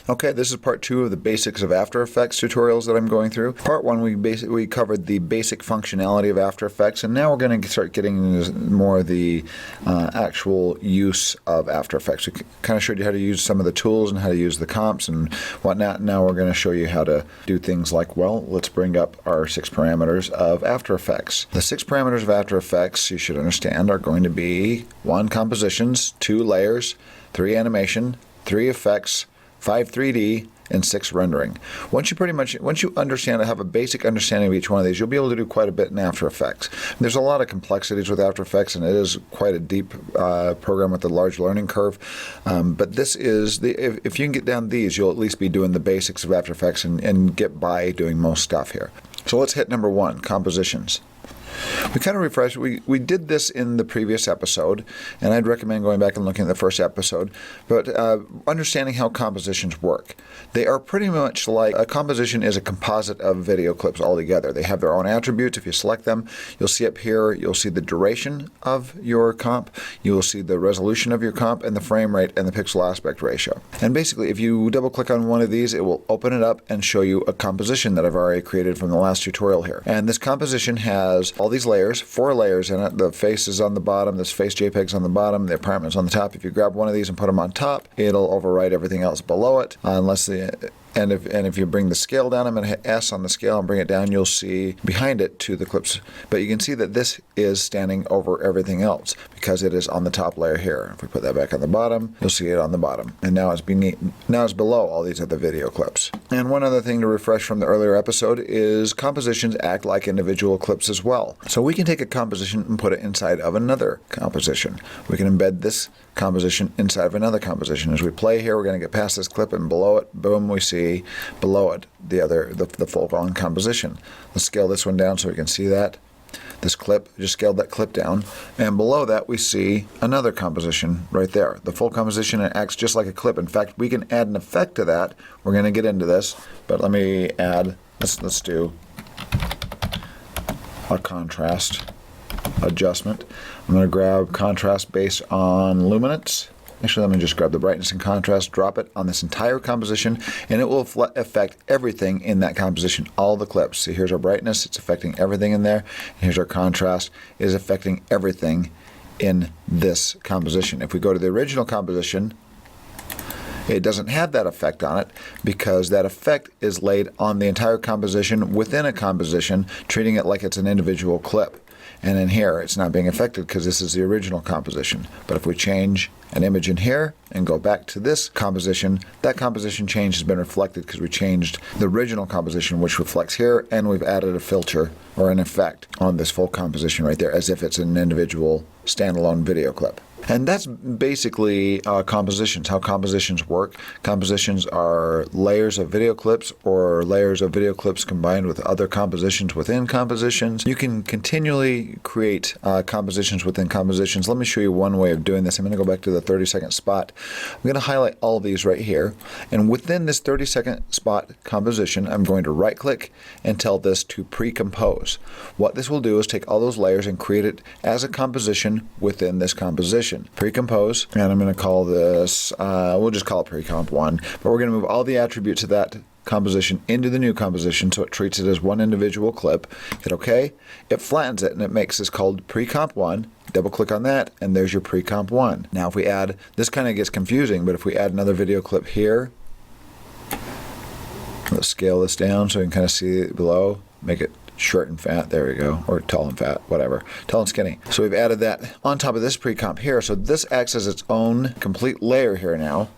Okay, this is part 2 of the basics of After Effects tutorials that I'm going through. Part 1, we covered the basic functionality of After Effects, and now we're going to start getting into more of the actual use of After Effects. We kind of showed you how to use some of the tools and how to use the comps and whatnot. Now we're going to show you how to do things like, well, let's bring up our 6 parameters of After Effects. The 6 parameters of After Effects, you should understand, are going to be 1, compositions, 2, layers, 3, animation, 3, effects, 5, 3D, and 6, rendering. Once you understand and have a basic understanding of each one of these, you'll be able to do quite a bit in After Effects. There's a lot of complexities with After Effects, and it is quite a deep program with a large learning curve. But this is, if you can get down these, you'll at least be doing the basics of After Effects and get by doing most stuff here. So let's hit number 1, compositions. We kind of refreshed. We did this in the previous episode, and I'd recommend going back and looking at the first episode. But understanding how compositions work. They are pretty much like a composition is a composite of video clips all together. They have their own attributes. If you select them, you'll see up here, you'll see the duration of your comp, you will see the resolution of your comp, and the frame rate and the pixel aspect ratio. And basically, if you double click on one of these, it will open it up and show you a composition that I've already created from the last tutorial here. And this composition has all these layers, 4 layers in it. The face is on the bottom, this face JPEG's on the bottom, the apartment's on the top. If you grab one of these and put them on top, it'll overwrite everything else below it, and if you bring the scale down, I'm going to hit S on the scale and bring it down, you'll see behind it to the clips. But you can see that this is standing over everything else because it is on the top layer here. If we put that back on the bottom, you'll see it on the bottom. And now it's below all these other video clips. And one other thing to refresh from the earlier episode is compositions act like individual clips as well. So we can take a composition and put it inside of another composition. We can embed this composition inside of another composition. As we play here, we're going to get past this clip, and below it, boom, we see below it the full-on composition. Let's scale this one down so we can see that. This clip, just scaled that clip down, and below that we see another composition right there. The full composition, it acts just like a clip. In fact, we can add an effect to that. We're going to get into this, but let me add, let's do a contrast adjustment. I'm going to grab contrast based on luminance. Actually, let me just grab the brightness and contrast, drop it on this entire composition, and it will affect everything in that composition, all the clips. See, here's our brightness, it's affecting everything in there. And here's our contrast, it is affecting everything in this composition. If we go to the original composition, it doesn't have that effect on it because that effect is laid on the entire composition within a composition, treating it like it's an individual clip. And in here, it's not being affected because this is the original composition. But if we change an image in here and go back to this composition, that composition change has been reflected because we changed the original composition, which reflects here, and we've added a filter or an effect on this full composition right there as if it's an individual standalone video clip. And that's basically compositions, how compositions work. Compositions are layers of video clips or layers of video clips combined with other compositions within compositions. You can continually create compositions within compositions. Let me show you one way of doing this. I'm going to go back to the 30-second spot. I'm going to highlight all of these right here. And within this 30-second spot composition, I'm going to right-click and tell this to pre-compose. What this will do is take all those layers and create it as a composition within this composition. Pre-compose, and I'm going to call this, we'll just call it pre-comp 1, but we're going to move all the attributes of that composition into the new composition so it treats it as one individual clip. Hit OK. It flattens it and it makes this called pre-comp 1. Double click on that and there's your pre-comp 1. Now if we add, this kind of gets confusing, but if we add another video clip here, let's scale this down so you can kind of see it below, make it short and fat, there we go, or tall and fat, whatever, tall and skinny. So we've added that on top of this pre-comp here, so this acts as its own complete layer here now.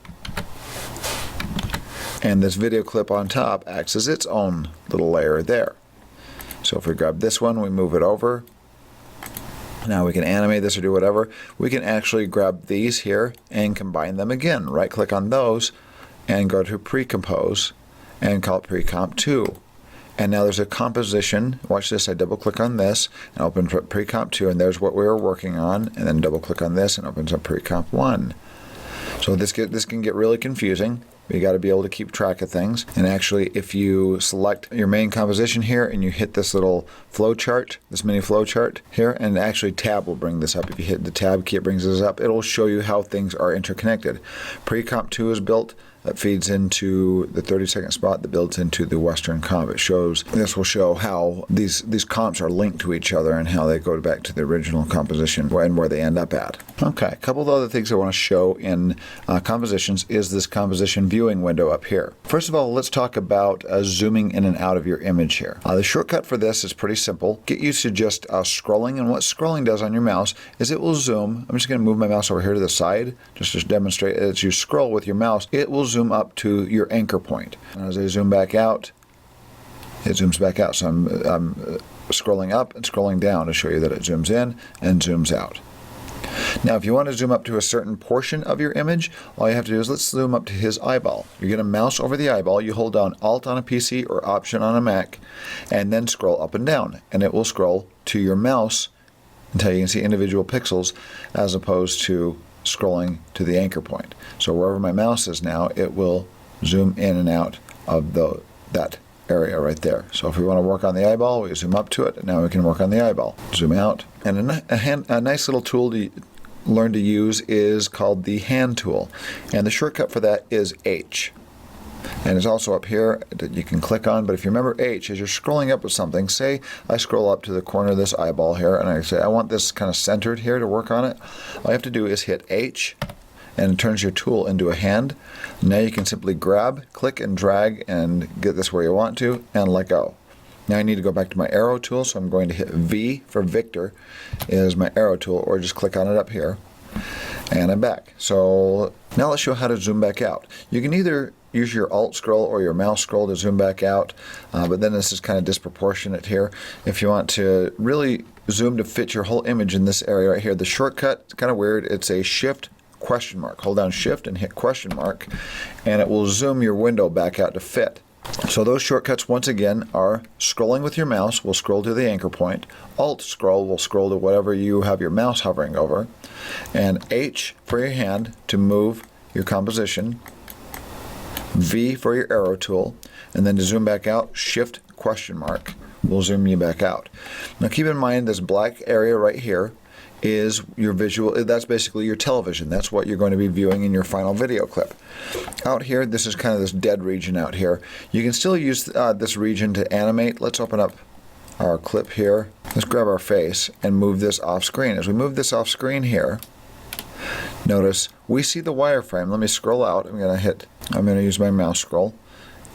And this video clip on top acts as its own little layer there. So if we grab this one, we move it over. Now we can animate this or do whatever. We can actually grab these here and combine them again. Right click on those and go to pre-compose and call it pre-comp 2. And now there's a composition. Watch this. I double click on this and open pre-comp 2, and there's what we were working on. And then double click on this and opens up pre-comp 1. So this can get really confusing. You got to be able to keep track of things. And actually, if you select your main composition here and you hit this little flow chart, this mini flow chart here, and actually tab will bring this up. If you hit the tab key, it brings this up. It'll show you how things are interconnected. Pre-comp 2 is built that feeds into the 30-second spot that builds into the Western comp. This will show how these comps are linked to each other and how they go back to the original composition and where they end up at. Okay, a couple of other things I want to show in compositions is this composition viewing window up here. First of all, let's talk about zooming in and out of your image here. The shortcut for this is pretty simple. Get used to just scrolling, and what scrolling does on your mouse is it will zoom. I'm just going to move my mouse over here to the side just to demonstrate. As you scroll with your mouse, it will zoom up to your anchor point. And as I zoom back out, it zooms back out. So I'm scrolling up and scrolling down to show you that it zooms in and zooms out. Now, if you want to zoom up to a certain portion of your image, all you have to do is let's zoom up to his eyeball. You're going to mouse over the eyeball. You hold down Alt on a PC or Option on a Mac, and then scroll up and down. And it will scroll to your mouse until you can see individual pixels as opposed to scrolling to the anchor point. So wherever my mouse is now, it will zoom in and out of that area right there. So if we want to work on the eyeball, we zoom up to it, and now we can work on the eyeball. Zoom out. And a nice little tool to learn to use is called the hand tool. And the shortcut for that is H. And it's also up here that you can click on, but if you remember H, as you're scrolling up with something, say I scroll up to the corner of this eyeball here, and I say I want this kind of centered here to work on it, all you have to do is hit H, and it turns your tool into a hand. Now you can simply grab, click, and drag and get this where you want to, and let go. Now I need to go back to my arrow tool, so I'm going to hit V for Victor is my arrow tool, or just click on it up here, and I'm back. So now let's show how to zoom back out. You can either use your Alt scroll or your mouse scroll to zoom back out, but then this is kind of disproportionate here. If you want to really zoom to fit your whole image in this area right here, the shortcut, it's kind of weird, it's a Shift question mark. Hold down Shift and hit question mark, and it will zoom your window back out to fit. So those shortcuts, once again, are scrolling with your mouse will scroll to the anchor point, Alt scroll will scroll to whatever you have your mouse hovering over, and H for your hand to move your composition, V for your arrow tool, and then to zoom back out, Shift question mark will zoom you back out. Now keep in mind this black area right here is your visual, that's basically your television. That's what you're going to be viewing in your final video clip. Out here, this is kind of this dead region out here. You can still use this region to animate. Let's open up our clip here. Let's grab our face and move this off screen. As we move this off screen here, notice we see the wireframe. Let me scroll out. I'm going to use my mouse scroll.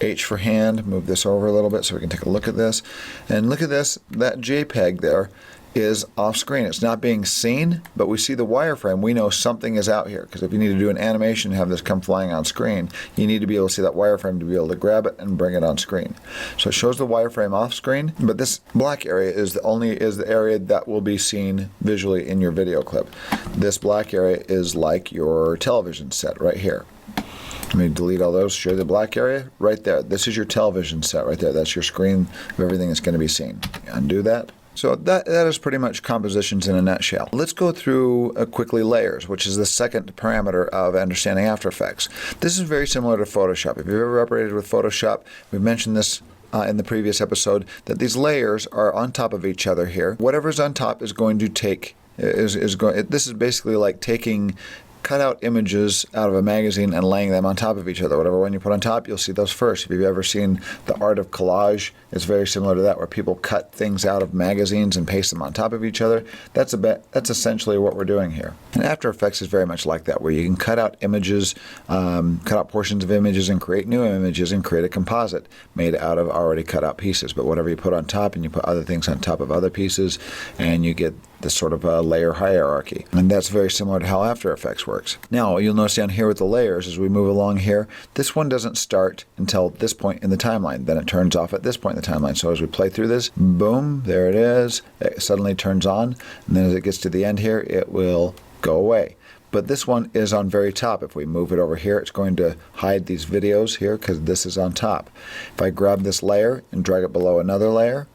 H for hand, move this over a little bit so we can take a look at this. And look at this, that JPEG there is off screen. It's not being seen, but we see the wireframe. We know something is out here, because if you need to do an animation and have this come flying on screen, you need to be able to see that wireframe to be able to grab it and bring it on screen. So it shows the wireframe off screen, but this black area is the area that will be seen visually in your video clip. This black area is like your television set right here. Let me delete all those, show the black area right there. This is your television set right there. That's your screen of everything that's going to be seen. Undo that. So that is pretty much compositions in a nutshell. Let's go through quickly layers, which is the second parameter of understanding After Effects. This is very similar to Photoshop. If you've ever operated with Photoshop, we've mentioned this in the previous episode, that these layers are on top of each other here. Whatever's on top is going to take, this is basically like taking cutout images out of a magazine and laying them on top of each other. Whatever one you put on top, you'll see those first. If you've ever seen the art of collage, it's very similar to that, where people cut things out of magazines and paste them on top of each other. That's essentially what we're doing here. And After Effects is very much like that, where you can cut out images, cut out portions of images and create new images and create a composite made out of already cut out pieces. But whatever you put on top, and you put other things on top of other pieces, and you get this sort of a layer hierarchy. And that's very similar to how After Effects works. Now, you'll notice down here with the layers, as we move along here, this one doesn't start until this point in the timeline. Then it turns off at this point in the timeline. So as we play through this, boom, there it is. It suddenly turns on. And then as it gets to the end here, it will go away. But this one is on very top. If we move it over here, it's going to hide these videos here because this is on top. If I grab this layer and drag it below another layer,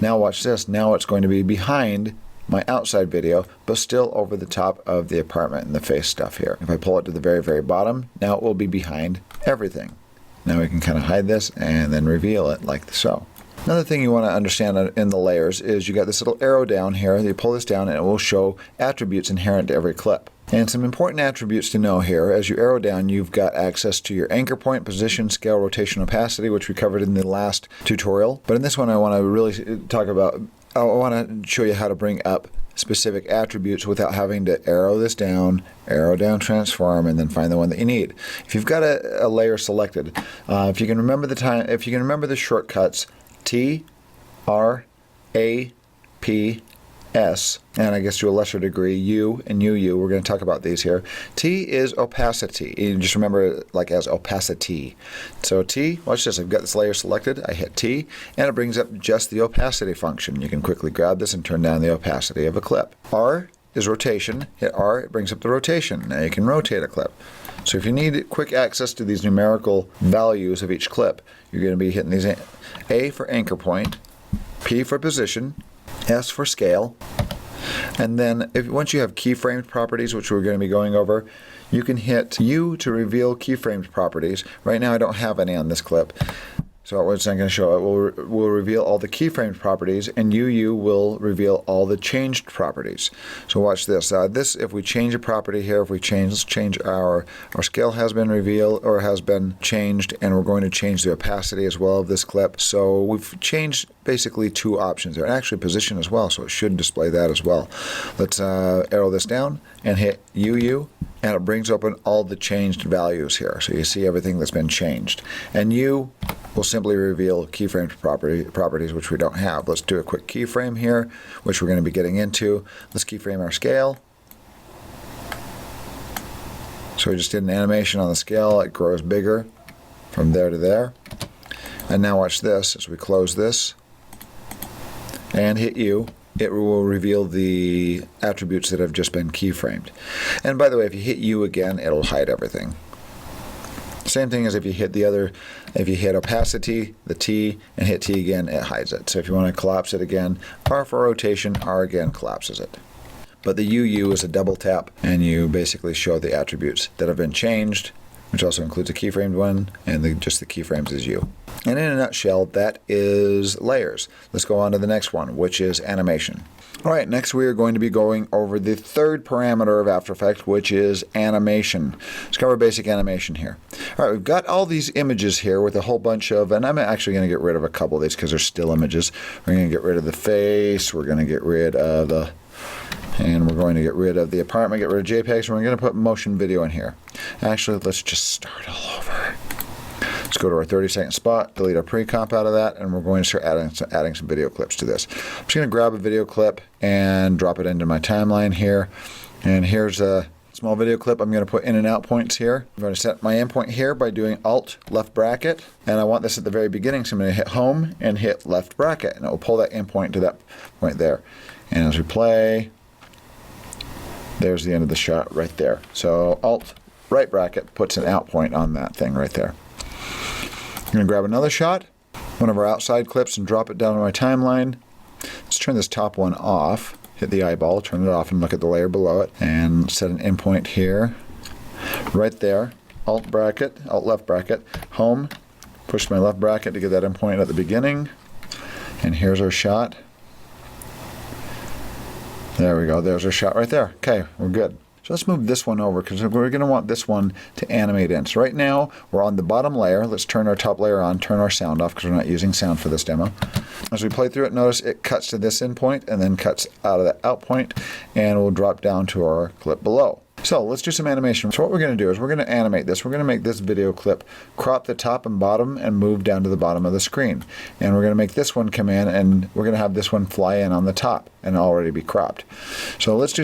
now watch this. Now it's going to be behind my outside video, but still over the top of the apartment and the face stuff here. If I pull it to the very, very bottom, now it will be behind everything. Now we can kind of hide this and then reveal it like so. Another thing you want to understand in the layers is you got this little arrow down here. You pull this down and it will show attributes inherent to every clip. And some important attributes to know here. As you arrow down, you've got access to your anchor point, position, scale, rotation, opacity, which we covered in the last tutorial. But in this one, I want to really talk about, I want to show you how to bring up specific attributes without having to arrow this down, arrow down, transform, and then find the one that you need. If you've got a layer selected, if you can remember the shortcuts T, R, A, P, S, and I guess to a lesser degree U and UU. We're going to talk about these here. T is opacity. You just remember it like as opacity. So T, watch this. I've got this layer selected. I hit T, and it brings up just the opacity function. You can quickly grab this and turn down the opacity of a clip. R is rotation. Hit R, it brings up the rotation. Now you can rotate a clip. So if you need quick access to these numerical values of each clip, you're going to be hitting these. A for anchor point, P for position, S for scale, and then once you have keyframed properties, which we're going to be going over, you can hit U to reveal keyframed properties. Right now I don't have any on this clip, so it's not going to show it. We'll reveal all the keyframed properties, and UU will reveal all the changed properties. So watch this. If we change a property here, if we change our scale has been revealed or has been changed, and we're going to change the opacity as well of this clip. So we've changed basically two options there, and actually position as well, so it should display that as well. Let's arrow this down and hit UU, and it brings open all the changed values here. So you see everything that's been changed. And U will simply reveal keyframe properties, which we don't have. Let's do a quick keyframe here, which we're going to be getting into. Let's keyframe our scale. So we just did an animation on the scale. It grows bigger from there to there. And now watch this. As we close this and hit U, it will reveal the attributes that have just been keyframed. And by the way, if you hit U again, it'll hide everything. Same thing as if you hit opacity, the T, and hit T again, it hides it. So if you want to collapse it again, R for rotation, R again collapses it. But the UU is a double tap, and you basically show the attributes that have been changed, which also includes a keyframed one, and just the keyframes is U. And in a nutshell, that is layers. Let's go on to the next one, which is animation. All right, next we are going to be going over the third parameter of After Effects, which is animation. Let's cover basic animation here. All right, we've got all these images here with a whole bunch of, and I'm actually going to get rid of a couple of these because they're still images. We're going to get rid of the face, we're going to get rid of the, and we're going to get rid of the apartment, get rid of JPEGs, and we're going to put motion video in here. Actually, let's just start all over. Let's go to our 30-second spot, delete our pre-comp out of that, and we're going to start adding some video clips to this. I'm just going to grab a video clip and drop it into my timeline here. And here's a small video clip I'm going to put in and out points here. I'm going to set my endpoint here by doing Alt left bracket, and I want this at the very beginning, so I'm going to hit Home and hit left bracket, and it will pull that endpoint to that point there. And as we play, there's the end of the shot right there. So Alt right bracket puts an out point on that thing right there. I'm going to grab another shot, one of our outside clips, and drop it down on my timeline. Let's turn this top one off, hit the eyeball, turn it off, and look at the layer below it, and set an endpoint here, right there. Alt bracket, Alt left bracket, Home, push my left bracket to get that endpoint at the beginning, and here's our shot. There we go, there's our shot right there. Okay, we're good. So let's move this one over because we're going to want this one to animate in. So right now we're on the bottom layer. Let's turn our top layer on, turn our sound off because we're not using sound for this demo. As we play through it, notice it cuts to this endpoint and then cuts out of that out point, and we'll drop down to our clip below. So let's do some animation. So what we're going to do is we're going to animate this. We're going to make this video clip crop the top and bottom and move down to the bottom of the screen. And we're going to make this one come in, and we're going to have this one fly in on the top and already be cropped. So let's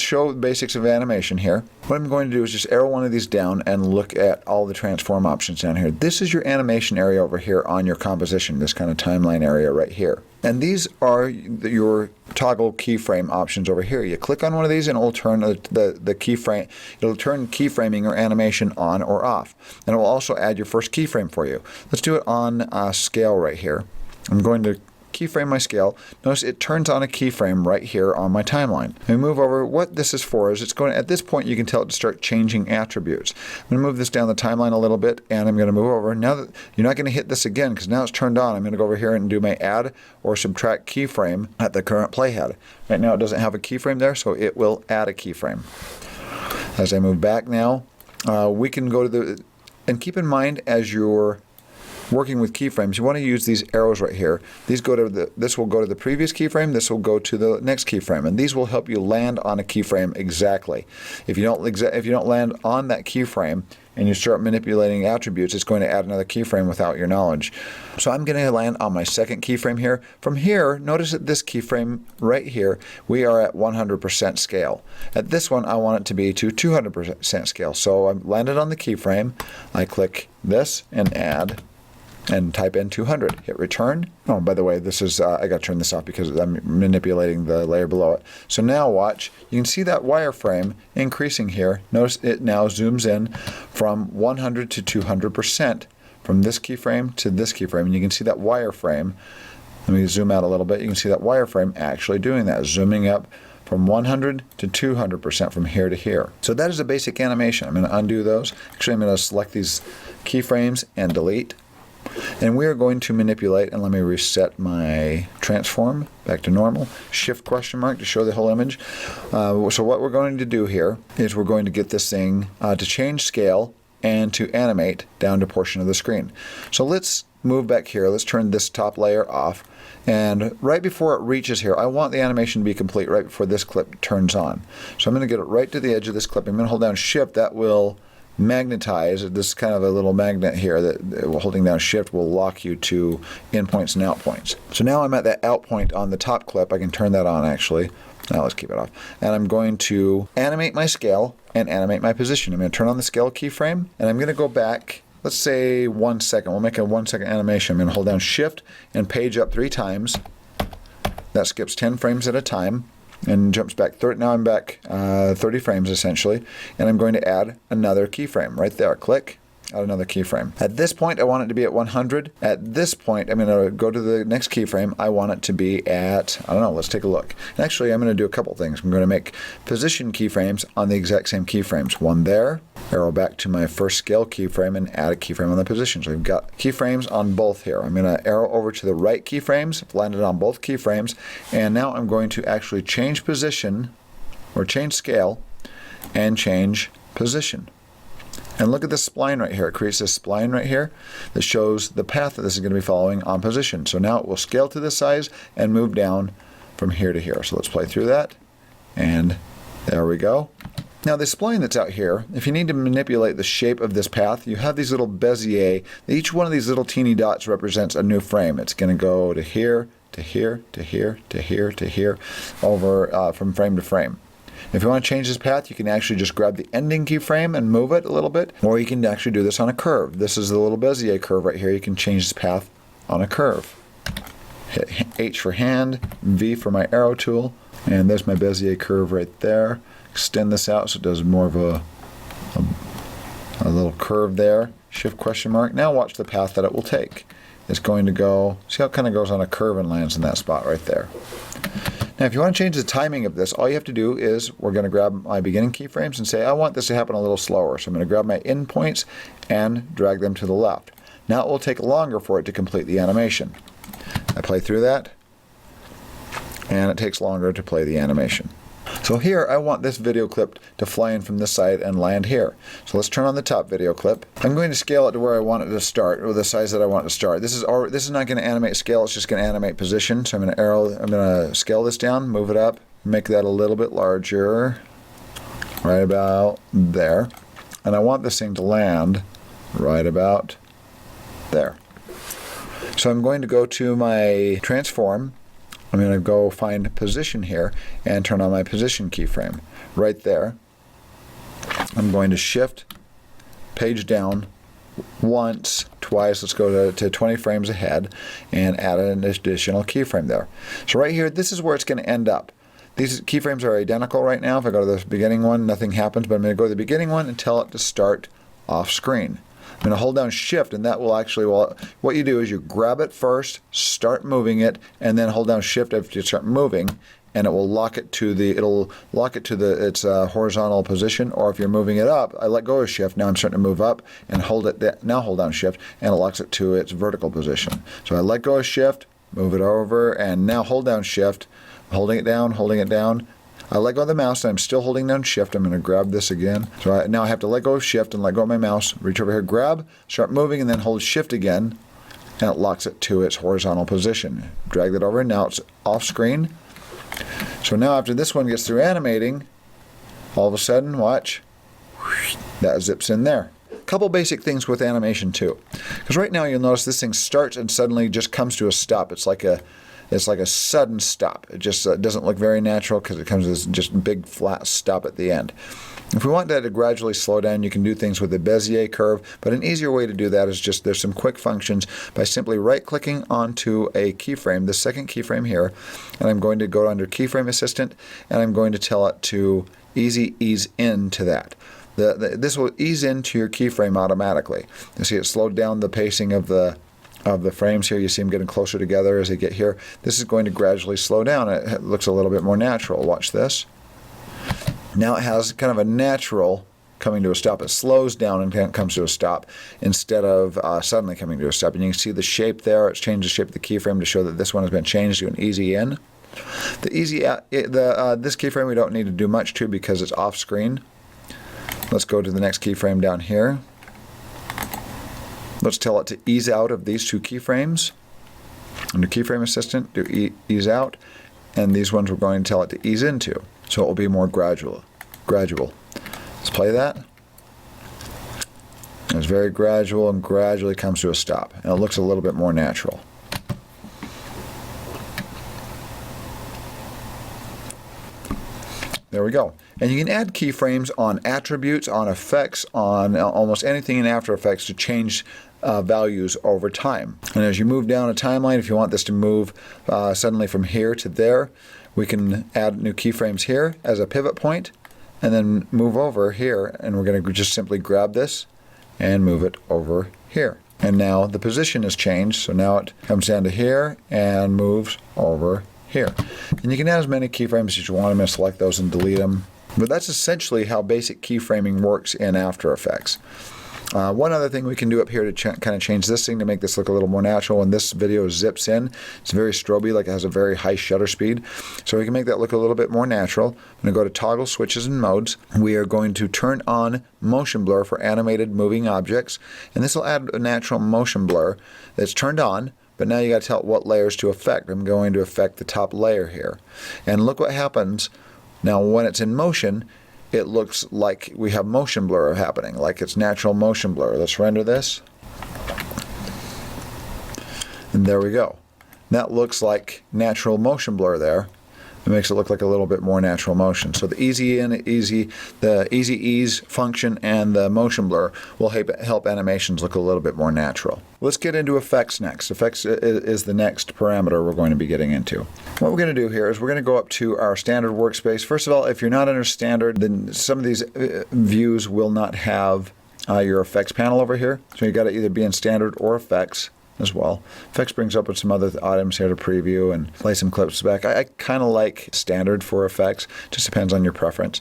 show the basics of animation here. What I'm going to do is just arrow one of these down and look at all the transform options down here. This is your animation area over here on your composition, this kind of timeline area right here. And these are your toggle keyframe options over here. You click on one of these and it will turn the keyframe, it'll turn keyframing or animation on or off. And it will also add your first keyframe for you. Let's do it on scale right here. I'm going to keyframe my scale. Notice it turns on a keyframe right here on my timeline. And we move over. What this is for is it's going to, at this point you can tell it to start changing attributes. I'm going to move this down the timeline a little bit, and I'm going to move over. Now that you're not going to hit this again because now it's turned on, I'm going to go over here and do my add or subtract keyframe at the current playhead. Right now it doesn't have a keyframe there, so it will add a keyframe. As I move back now, we can go to the, and keep in mind as you're working with keyframes, you want to use these arrows right here. These go to the, this will go to the previous keyframe, this will go to the next keyframe, and these will help you land on a keyframe exactly. If you don't land on that keyframe and you start manipulating attributes, it's going to add another keyframe without your knowledge. So I'm going to land on my second keyframe here. From here, notice that this keyframe right here, we are at 100% scale. At this one, I want it to be to 200% scale. So I'm landed on the keyframe. I click this and add, and type in 200. Hit return. Oh, by the way, this is, I got to turn this off because I'm manipulating the layer below it. So now watch, you can see that wireframe increasing here. Notice it now zooms in from 100 to 200% from this keyframe to this keyframe. And you can see that wireframe, let me zoom out a little bit, you can see that wireframe actually doing that, zooming up from 100 to 200% from here to here. So that is a basic animation. I'm going to undo those. Actually, I'm going to select these keyframes and delete. And we are going to manipulate, and let me reset my transform back to normal, shift question mark to show the whole image. So what we're going to do here is we're going to get this thing to change scale and to animate down to a portion of the screen. So let's move back here, let's turn this top layer off, and right before it reaches here, I want the animation to be complete right before this clip turns on. So I'm going to get it right to the edge of this clip. I'm going to hold down shift, that will magnetize. This is kind of a little magnet here that holding down shift will lock you to in points and out points. So now I'm at that out point on the top clip. I can turn that on actually. Now let's keep it off. And I'm going to animate my scale and animate my position. I'm going to turn on the scale keyframe and I'm going to go back, let's say 1 second. We'll make a 1 second animation. I'm going to hold down shift and page up 3 times. That skips 10 frames at a time and jumps back 30. Now I'm back 30 frames essentially, and I'm going to add another keyframe right there. Click, add another keyframe. At this point, I want it to be at 100. At this point, I'm going to go to the next keyframe. I want it to be at, I don't know, let's take a look. And actually, I'm going to do a couple things. I'm going to make position keyframes on the exact same keyframes. One there, arrow back to my first scale keyframe and add a keyframe on the position. So we've got keyframes on both here. I'm going to arrow over to the right keyframes, landed on both keyframes, and now I'm going to actually change position, or change scale, and change position. And look at this spline right here. It creates this spline right here that shows the path that this is going to be following on position. So now it will scale to this size and move down from here to here. So let's play through that. And there we go. Now the spline that's out here, if you need to manipulate the shape of this path, you have these little Bezier. Each one of these little teeny dots represents a new frame. It's going to go to here, to here, to here, to here, to here, over from frame to frame. If you want to change this path, you can actually just grab the ending keyframe and move it a little bit, or you can actually do this on a curve. This is the little Bezier curve right here. You can change this path on a curve. Hit H for hand, V for my arrow tool, and there's my Bezier curve right there. Extend this out so it does more of a little curve there. Shift question mark. Now watch the path that it will take. It's going to go, see how it kind of goes on a curve and lands in that spot right there. Now if you want to change the timing of this, all you have to do is we're going to grab my beginning keyframes and say I want this to happen a little slower. So I'm going to grab my endpoints and drag them to the left. Now it will take longer for it to complete the animation. I play through that and it takes longer to play the animation. So here I want this video clip to fly in from this side and land here. So let's turn on the top video clip. I'm going to scale it to where I want it to start, or the size that I want it to start. This is not going to animate scale, it's just going to animate position. So I'm going to scale this down, move it up, make that a little bit larger, right about there. And I want this thing to land right about there. So I'm going to go to my transform. I'm going to go find position here and turn on my position keyframe right there. I'm going to shift, page down once, twice, let's go to 20 frames ahead and add an additional keyframe there. So right here, this is where it's going to end up. These keyframes are identical right now. If I go to the beginning one, nothing happens, but I'm going to go to the beginning one and tell it to start off screen. I'm going to hold down shift, and that will actually, well, what you do is you grab it first, start moving it, and then hold down shift after you start moving, and it will lock it to its horizontal position. Or if you're moving it up, I let go of shift, now I'm starting to move up, and now hold down shift, and it locks it to its vertical position. So I let go of shift, move it over, and now hold down shift, holding it down, I let go of the mouse and I'm still holding down Shift. I'm going to grab this again. So now I have to let go of Shift and let go of my mouse. Reach over here, grab, start moving, and then hold Shift again, and it locks it to its horizontal position. Drag that over, and now it's off screen. So now after this one gets through animating, all of a sudden, watch, that zips in there. Couple basic things with animation too, because right now you'll notice this thing starts and suddenly just comes to a stop. It's like a sudden stop. It just doesn't look very natural because it comes as just big flat stop at the end. If we want that to gradually slow down, you can do things with the Bezier curve, but an easier way to do that is just there's some quick functions by simply right-clicking onto a keyframe, the second keyframe here, and I'm going to go under Keyframe Assistant, and I'm going to tell it to ease into that. This will ease into your keyframe automatically. You see it slowed down the pacing of the frames here. You see them getting closer together as they get here. This is going to gradually slow down. It looks a little bit more natural. Watch this. Now it has kind of a natural coming to a stop. It slows down and comes to a stop instead of suddenly coming to a stop. And you can see the shape there. It's changed the shape of the keyframe to show that this one has been changed to an easy in. This keyframe we don't need to do much to because it's off screen. Let's go to the next keyframe down here. Let's tell it to ease out of these two keyframes. Under Keyframe Assistant, do ease out, and these ones we're going to tell it to ease into, so it will be more gradual. Let's play that. It's very gradual and gradually comes to a stop, and it looks a little bit more natural. There we go. And you can add keyframes on attributes, on effects, on almost anything in After Effects to change values over time. And as you move down a timeline, if you want this to move suddenly from here to there, we can add new keyframes here as a pivot point, and then move over here, and we're going to just simply grab this and move it over here. And now the position has changed, so now it comes down to here and moves over here. And you can add as many keyframes as you want. I'm going to select those and delete them. But that's essentially how basic keyframing works in After Effects. One other thing we can do up here to kind of change this thing to make this look a little more natural. When this video zips in, it's very stroby, like it has a very high shutter speed. So we can make that look a little bit more natural. I'm going to go to Toggle Switches and Modes. We are going to turn on Motion Blur for animated moving objects. And this will add a natural motion blur that's turned on. But now you got to tell it what layers to affect. I'm going to affect the top layer here. And look what happens. Now when it's in motion, it looks like we have motion blur happening, like it's natural motion blur. Let's render this. And there we go. That looks like natural motion blur there. It makes it look like a little bit more natural motion. So the easy ease function and the motion blur will help animations look a little bit more natural. Let's get into effects next. Effects is the next parameter we're going to be getting into. What we're going to do here is we're going to go up to our standard workspace. First of all, if you're not under standard, then some of these views will not have your effects panel over here. So you've got to either be in standard or effects as well. Effects brings up with some other items here to preview and play some clips back. I kind of like standard for effects. Just depends on your preference.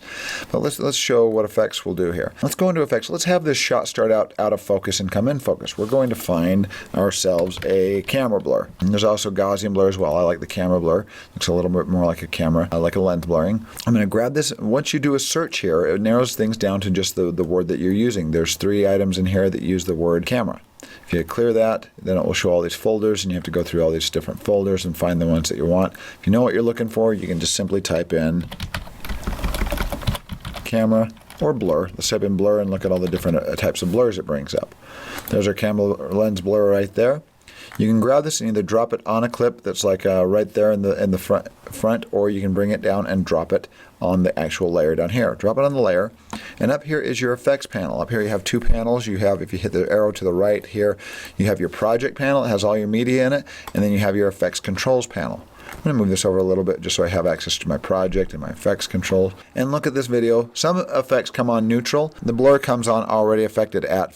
But let's show what effects we'll do here. Let's go into effects. Let's have this shot start out of focus and come in focus. We're going to find ourselves a camera blur. And there's also Gaussian blur as well. I like the camera blur. Looks a little bit more like a camera. I like a lens blurring. I'm going to grab this. Once you do a search here, it narrows things down to just the word that you're using. There's 3 items in here that use the word camera. If you clear that, then it will show all these folders, and you have to go through all these different folders and find the ones that you want. If you know what you're looking for, you can just simply type in camera or blur. Let's type in blur and look at all the different types of blurs it brings up. There's our Camel lens blur right there. You can grab this and either drop it on a clip that's like right there in the front, or you can bring it down and drop it on the actual layer down here. Drop it on the layer, and up here is your effects panel. Up here you have 2 panels. You have, if you hit the arrow to the right here, you have your project panel. It has all your media in it, and then you have your effects controls panel. I'm going to move this over a little bit just so I have access to my project and my effects controls. And look at this video. Some effects come on neutral. The blur comes on already affected at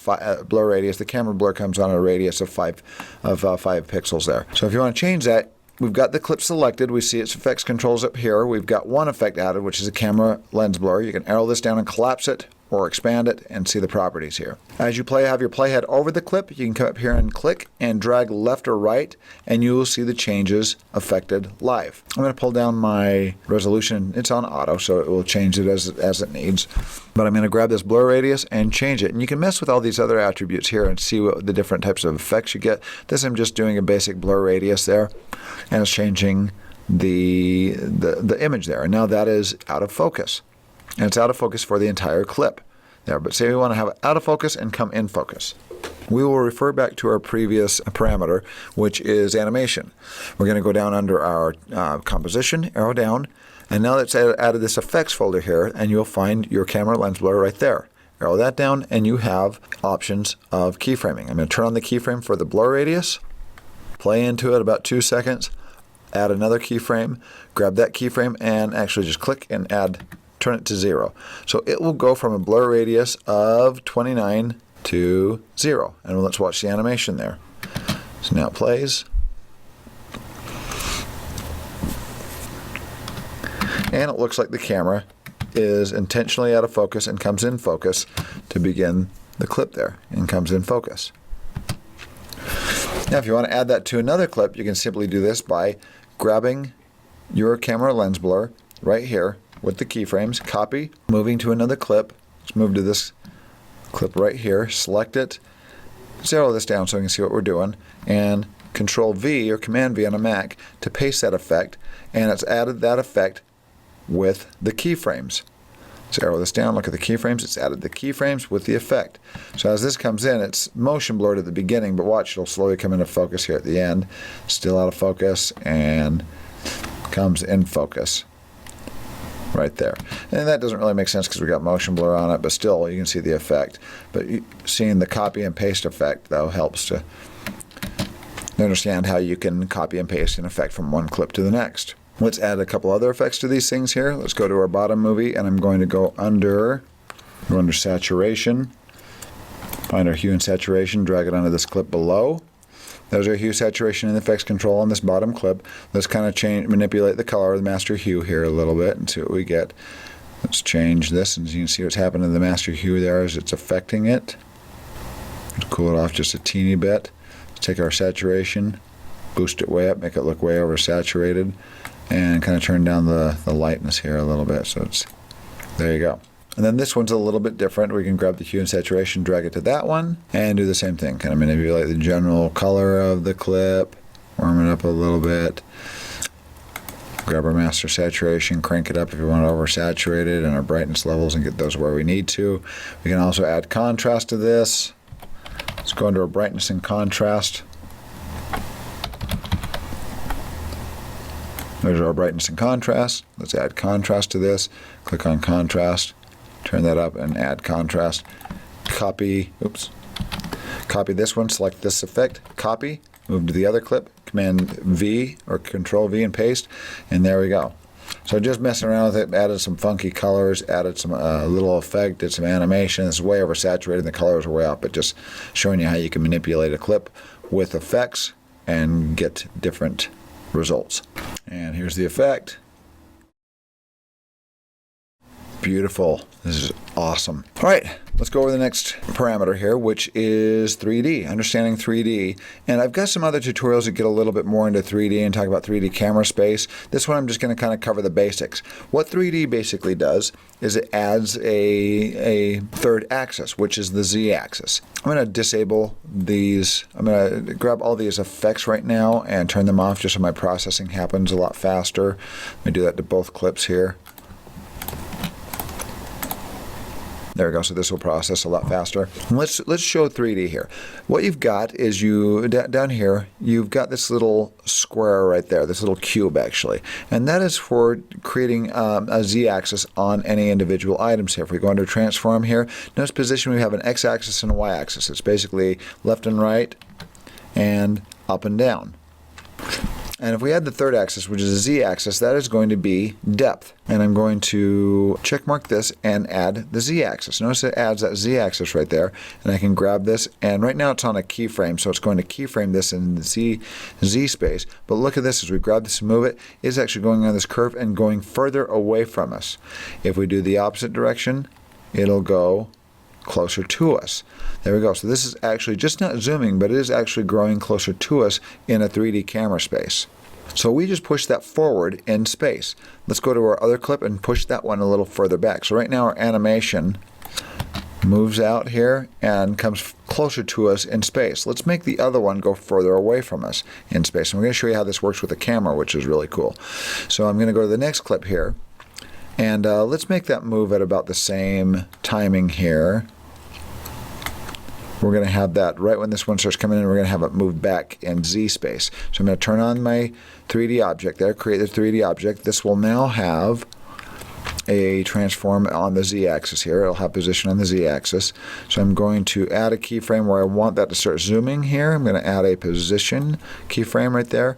blur radius. The camera blur comes on a radius of 5 pixels there. So if you want to change that, we've got the clip selected. We see its effects controls up here. We've got one effect added, which is a camera lens blur. You can arrow this down and collapse it, or expand it and see the properties here. As you have your playhead over the clip, you can come up here and click and drag left or right, and you will see the changes affected live. I'm going to pull down my resolution. It's on auto, so it will change it as it needs. But I'm going to grab this blur radius and change it. And you can mess with all these other attributes here and see what the different types of effects you get. This I'm just doing a basic blur radius there, and it's changing the image there. And now that is out of focus. And it's out of focus for the entire clip there. But say we want to have it out of focus and come in focus. We will refer back to our previous parameter, which is animation. We're going to go down under our composition, arrow down, and now that's added this effects folder here, and you'll find your camera lens blur right there. Arrow that down, and you have options of keyframing. I'm going to turn on the keyframe for the blur radius, play into it about 2 seconds, add another keyframe, grab that keyframe, and actually just click and turn it to 0. So it will go from a blur radius of 29 to 0. And let's watch the animation there. So now it plays. And it looks like the camera is intentionally out of focus and comes in focus to begin the clip there, and comes in focus. Now if you want to add that to another clip, you can simply do this by grabbing your camera lens blur right here with the keyframes, copy, moving to another clip. Let's move to this clip right here, select it, zero this down so we can see what we're doing, and Control V or Command V on a Mac to paste that effect, and it's added that effect with the keyframes. So arrow this down, look at the keyframes, it's added the keyframes with the effect. So as this comes in, it's motion blurred at the beginning, but watch, it'll slowly come into focus here at the end. Still out of focus, and comes in focus right there. And that doesn't really make sense because we got motion blur on it, but still you can see the effect. But seeing the copy and paste effect, though, helps to understand how you can copy and paste an effect from one clip to the next. Let's add a couple other effects to these things here. Let's go to our bottom movie, and I'm going to go under saturation, find our hue and saturation, drag it onto this clip below. There's our hue, saturation, and effects control on this bottom clip. Let's kind of manipulate the color of the master hue here a little bit and see what we get. Let's change this, and you can see what's happening to the master hue there as it's affecting it. Let's cool it off just a teeny bit. Let's take our saturation, boost it way up, make it look way oversaturated, and kind of turn down the lightness here a little bit. So there you go. And then this one's a little bit different. We can grab the hue and saturation, drag it to that one, and do the same thing. Kind of manipulate the general color of the clip, warm it up a little bit. Grab our master saturation, crank it up if you want it oversaturated, and our brightness levels, and get those where we need to. We can also add contrast to this. Let's go into our brightness and contrast. There's our brightness and contrast. Let's add contrast to this. Click on contrast, turn that up, and add contrast. Copy this one, select this effect, copy, move to the other clip, Command V or Control V and paste, and there we go. So just messing around with it, added some funky colors, added some little effect, did some animation. This is way oversaturated, the colors are way off, but just showing you how you can manipulate a clip with effects and get different results. And here's the effect. Beautiful. This is awesome. All right, let's go over the next parameter here, which is 3D, understanding 3D. And I've got some other tutorials that get a little bit more into 3D and talk about 3D camera space. This one I'm just going to kind of cover the basics. What 3D basically does is it adds a third axis, which is the Z-axis. I'm going to disable these. I'm going to grab all these effects right now and turn them off just so my processing happens a lot faster. Let me do that to both clips here. There we go. So this will process a lot faster. Let's show 3D here. What you've got is down here, you've got this little square right there, this little cube actually, and that is for creating a Z-axis on any individual items here. If we go under transform here, notice position, we have an X-axis and a Y-axis. It's basically left and right and up and down. And if we add the third axis, which is a Z-axis, that is going to be depth. And I'm going to check mark this and add the Z-axis. Notice it adds that Z-axis right there. And I can grab this, and right now it's on a keyframe, so it's going to keyframe this in the Z space. But look at this, as we grab this and move it, it's actually going on this curve and going further away from us. If we do the opposite direction, it'll go closer to us. There we go. So this is actually just not zooming, but it is actually growing closer to us in a 3D camera space. So we just push that forward in space. Let's go to our other clip and push that one a little further back. So right now our animation moves out here and comes closer to us in space. Let's make the other one go further away from us in space. And we're going to show you how this works with the camera, which is really cool. So I'm going to go to the next clip here. And let's make that move at about the same timing here. We're going to have that right when this one starts coming in, we're going to have it move back in Z space. So I'm going to turn on my 3D object there, create the 3D object. This will now have a transform on the Z-axis here. It'll have position on the Z-axis. So I'm going to add a keyframe where I want that to start zooming here. I'm going to add a position keyframe right there,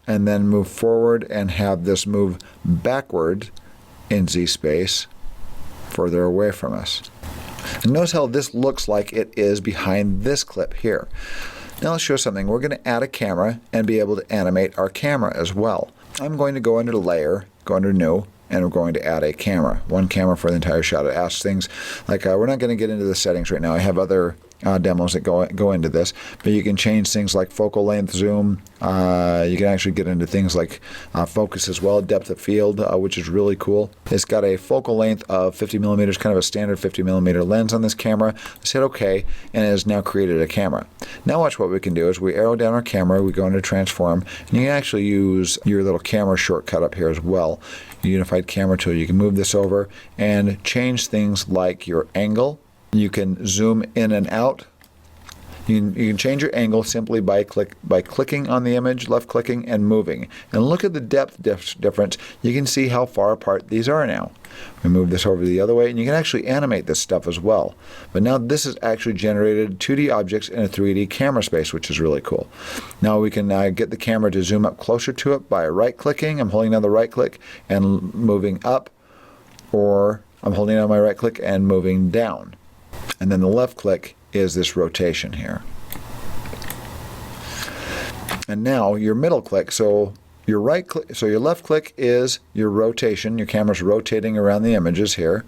and then move forward and have this move backward in Z space further away from us. And notice how this looks like it is behind this clip here. Now let's show something. We're going to add a camera and be able to animate our camera as well. I'm going to go under Layer, go under New, and we're going to add a camera. One camera for the entire shot. It asks things like, we're not going to get into the settings right now. I have other demos that go into this, but you can change things like focal length, zoom. You can actually get into things like focus as well, depth of field, which is really cool. It's got a focal length of 50 millimeters, kind of a standard 50 millimeter lens on this camera. Let's hit OK, and it has now created a camera. Now watch what we can do is we arrow down our camera, we go into transform, and you can actually use your little camera shortcut up here as well. Unified camera tool. You can move this over and change things like your angle. You can zoom in and out. You can change your angle simply by clicking on the image, left clicking, and moving. And look at the depth difference. You can see how far apart these are now. We move this over the other way, and you can actually animate this stuff as well. But now this has actually generated 2D objects in a 3D camera space, which is really cool. Now we can get the camera to zoom up closer to it by right-clicking. I'm holding down the right click and moving up, or I'm holding down my right click and moving down. And then the left click is this rotation here. And now your middle click, so your right click, so your left click is your rotation. Your camera's rotating around the images here.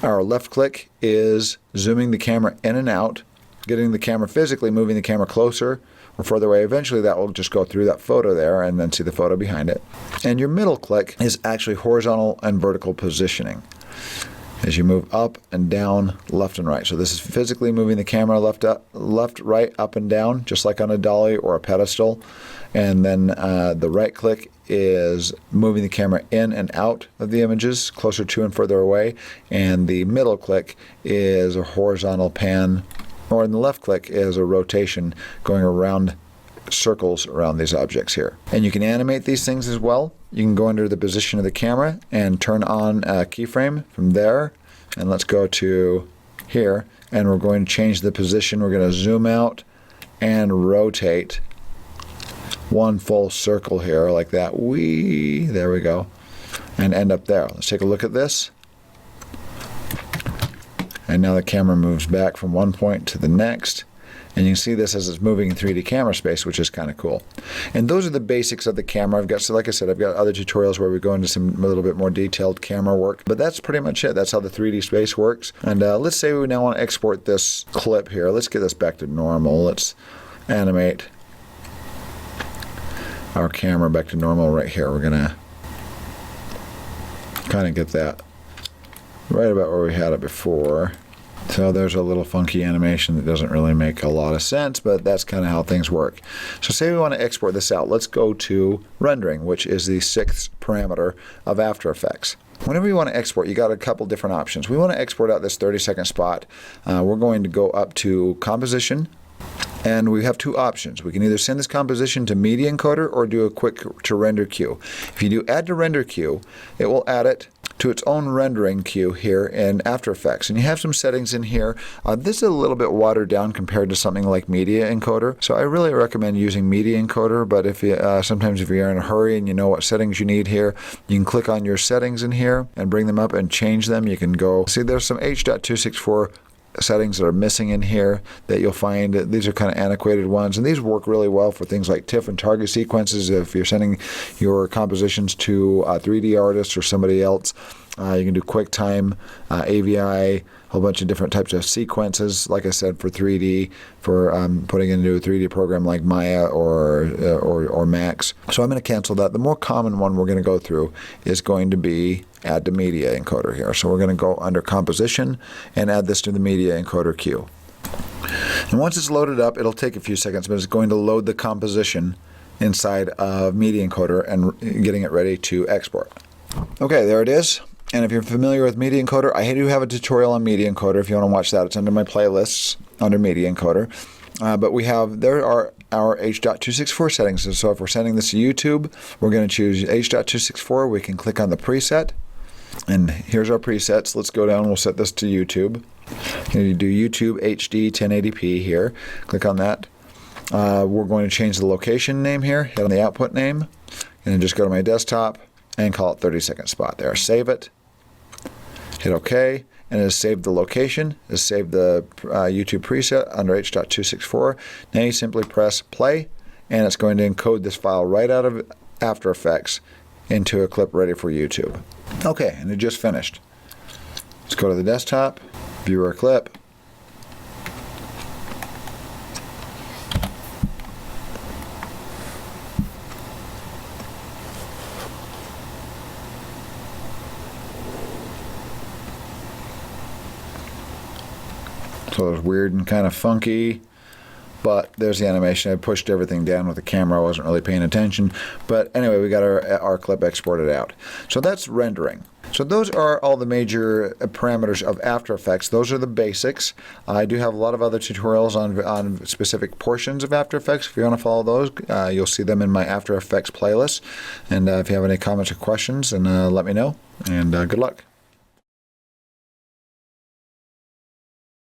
Our left click is zooming the camera in and out, getting the camera physically, moving the camera closer or further away. Eventually that will just go through that photo there and then see the photo behind it. And your middle click is actually horizontal and vertical positioning, as you move up and down, left and right. So this is physically moving the camera left, right, up and down, just like on a dolly or a pedestal. And then the right click is moving the camera in and out of the images, closer to and further away. And the middle click is a horizontal pan, or in the left click is a rotation going around circles around these objects here. And you can animate these things as well. You can go under the position of the camera and turn on a keyframe from there. And let's go to here, and we're going to change the position. We're going to zoom out and rotate one full circle here like that. There we go. And end up there. Let's take a look at this. And now the camera moves back from one point to the next. And you can see this as it's moving in 3D camera space, which is kind of cool. And those are the basics of the camera. So like I said, I've got other tutorials where we go into a little bit more detailed camera work. But that's pretty much it. That's how the 3D space works. And let's say we now want to export this clip here. Let's get this back to normal. Let's animate our camera back to normal right here. We're going to kind of get that right about where we had it before. So there's a little funky animation that doesn't really make a lot of sense, but that's kind of how things work. So say we want to export this out. Let's go to rendering, which is the 6th parameter of After Effects. Whenever you want to export, you got a couple different options. We want to export out this 30-second spot. We're going to go up to Composition, and we have two options. We can either send this composition to Media Encoder or do a quick to render queue. If you do add to render queue, it will add it to its own rendering queue here in After Effects. And you have some settings in here. This is a little bit watered down compared to something like Media Encoder. So I really recommend using Media Encoder, but if you, sometimes if you're in a hurry and you know what settings you need here, you can click on your settings in here and bring them up and change them. You can go, see there's some H.264 settings that are missing in here that you'll find. These are kind of antiquated ones, and these work really well for things like TIFF and target sequences if you're sending your compositions to a 3D artist or somebody else. You can do QuickTime, AVI, a whole bunch of different types of sequences, like I said, for 3D, for putting into a 3D program like Maya or Max. So I'm going to cancel that. The more common one we're going to go through is going to be add to Media Encoder here. So we're going to go under Composition and add this to the Media Encoder queue. And once it's loaded up, it'll take a few seconds, but it's going to load the composition inside of Media Encoder and getting it ready to export. Okay, there it is. And if you're familiar with Media Encoder, I do have a tutorial on Media Encoder. If you want to watch that, it's under my playlists under Media Encoder. But there are our H.264 settings. So if we're sending this to YouTube, we're going to choose H.264. We can click on the preset. And here's our presets. Let's go down. We'll set this to YouTube. You do YouTube HD 1080p here. Click on that. We're going to change the location name here. Hit on the output name. And then just go to my desktop and call it 30-second spot there. Save it. Hit OK. And it has saved the location. It has saved the YouTube preset under H.264. Now you simply press play, and it's going to encode this file right out of After Effects into a clip ready for YouTube. Okay, and it just finished. Let's go to the desktop, view our clip. So it's weird and kind of funky, but there's the animation. I pushed everything down with the camera. I wasn't really paying attention. But anyway, we got our clip exported out. So that's rendering. So those are all the major parameters of After Effects. Those are the basics. I do have a lot of other tutorials on specific portions of After Effects. If you want to follow those, you'll see them in my After Effects playlist. And if you have any comments or questions, then let me know. And good luck.